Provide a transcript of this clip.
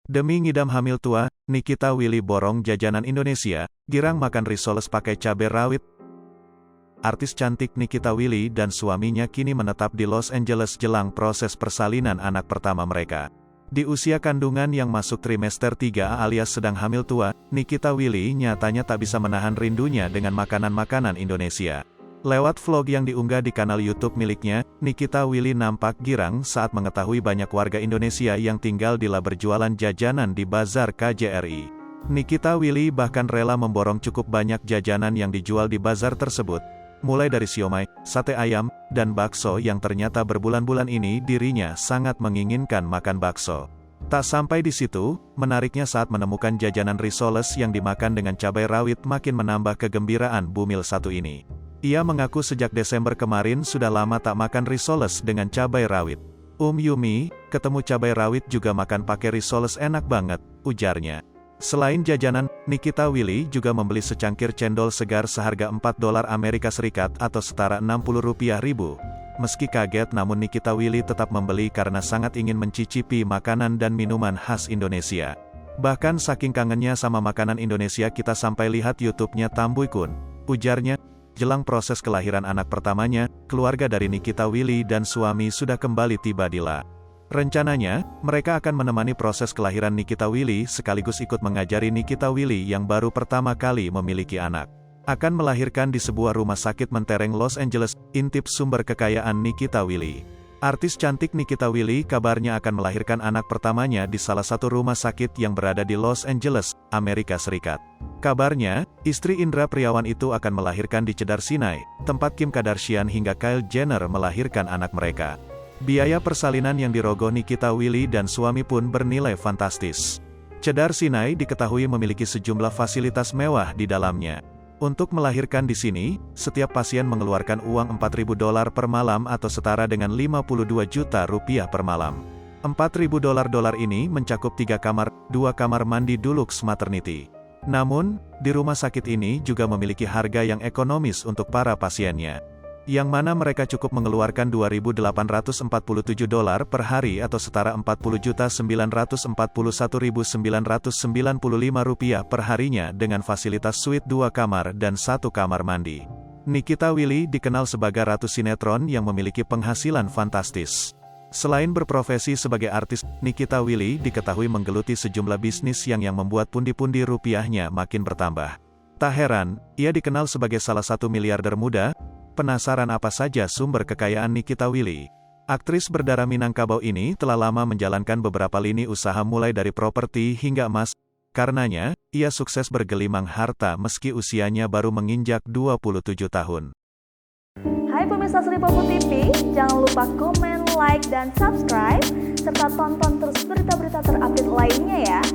Demi ngidam hamil tua, Nikita Willy borong jajanan Indonesia, girang makan risoles pakai cabai rawit. Artis cantik Nikita Willy dan suaminya kini menetap di Los Angeles jelang proses persalinan anak pertama mereka. Di usia kandungan yang masuk trimester 3 alias sedang hamil tua, Nikita Willy nyatanya tak bisa menahan rindunya dengan makanan-makanan Indonesia. Lewat vlog yang diunggah di kanal YouTube miliknya, Nikita Willy nampak girang saat mengetahui banyak warga Indonesia yang tinggal di La berjualan jajanan di Bazar KJRI. Nikita Willy bahkan rela memborong cukup banyak jajanan yang dijual di bazar tersebut, mulai dari siomay, sate ayam, dan bakso yang ternyata berbulan-bulan ini dirinya sangat menginginkan makan bakso. Tak sampai di situ, menariknya saat menemukan jajanan risoles yang dimakan dengan cabai rawit makin menambah kegembiraan bumil satu ini. Ia mengaku sejak Desember kemarin sudah lama tak makan risoles dengan cabai rawit. Yumi, ketemu cabai rawit juga makan pakai risoles enak banget, ujarnya. Selain jajanan, Nikita Willy juga membeli secangkir cendol segar seharga $4 Amerika Serikat atau setara Rp60.000. Meski kaget namun Nikita Willy tetap membeli karena sangat ingin mencicipi makanan dan minuman khas Indonesia. Bahkan saking kangennya sama makanan Indonesia kita sampai lihat YouTube-nya Tambuy Kun, ujarnya. Jelang proses kelahiran anak pertamanya, keluarga dari Nikita Willy dan suami sudah kembali tiba di La. Rencananya, mereka akan menemani proses kelahiran Nikita Willy sekaligus ikut mengajari Nikita Willy yang baru pertama kali memiliki anak. Akan melahirkan di sebuah rumah sakit mentereng Los Angeles, intip sumber kekayaan Nikita Willy. Artis cantik Nikita Willy kabarnya akan melahirkan anak pertamanya di salah satu rumah sakit yang berada di Los Angeles, Amerika Serikat. Kabarnya, istri Indra Priawan itu akan melahirkan di Cedar Sinai, tempat Kim Kardashian hingga Kylie Jenner melahirkan anak mereka. Biaya persalinan yang dirogoh Nikita Willy dan suami pun bernilai fantastis. Cedar Sinai diketahui memiliki sejumlah fasilitas mewah di dalamnya. Untuk melahirkan di sini, setiap pasien mengeluarkan uang $4.000 per malam atau setara dengan Rp52 juta per malam. $4.000 ini mencakup 3 kamar, 2 kamar mandi deluxe maternity. Namun, di rumah sakit ini juga memiliki harga yang ekonomis untuk para pasiennya, yang mana mereka cukup mengeluarkan $2.847 per hari atau setara Rp40.941.995 per harinya dengan fasilitas suite 2 kamar dan 1 kamar mandi. Nikita Willy dikenal sebagai ratu sinetron yang memiliki penghasilan fantastis. Selain berprofesi sebagai artis, Nikita Willy diketahui menggeluti sejumlah bisnis yang membuat pundi-pundi rupiahnya makin bertambah. Tak heran, ia dikenal sebagai salah satu miliarder muda. Penasaran apa saja sumber kekayaan Nikita Willy? Aktris berdarah Minangkabau ini telah lama menjalankan beberapa lini usaha mulai dari properti hingga emas. Karenanya, ia sukses bergelimang harta meski usianya baru menginjak 27 tahun. Hai pemirsa Sri Popo TV, jangan lupa komen, like, dan subscribe, serta tonton terus berita-berita terupdate lainnya ya.